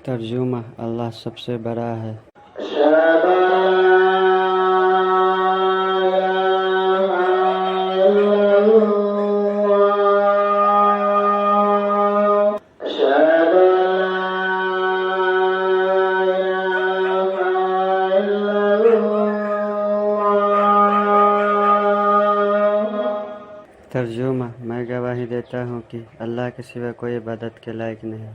ترجمہ: اللہ سب سے بڑا ہے۔ ترجمہ: میں گواہی دیتا ہوں کہ اللہ کے سوا کوئی عبادت کے لائق نہیں۔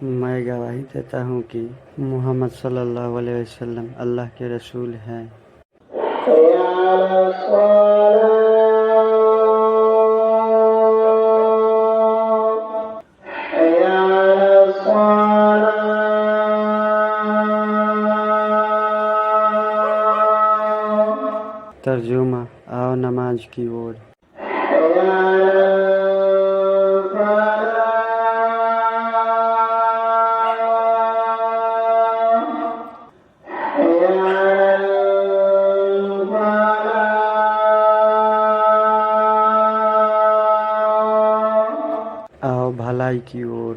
میں گواہی دیتا ہوں کہ محمد صلی اللہ علیہ وسلم اللہ کے رسول ہیں۔ ترجمہ: آؤ نماز کی اور۔ آؤ بھلائی کی اور۔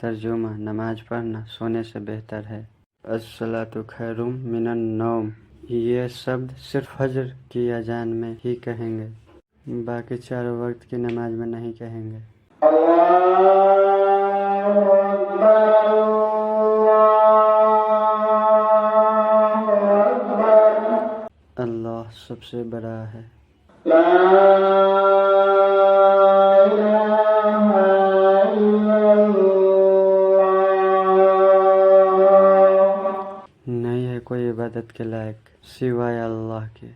ترجمہ: نماز پڑھنا سونے سے بہتر ہے۔ الصلاۃ خیر من النوم، یہ شبد صرف فجر کی اذان میں ہی کہیں گے، باقی چاروں وقت کی نماز میں نہیں کہیں گے۔ اللہ سب سے بڑا ہے۔ نہیں ہے کوئی عبادت کے لائق سوائے اللہ کے۔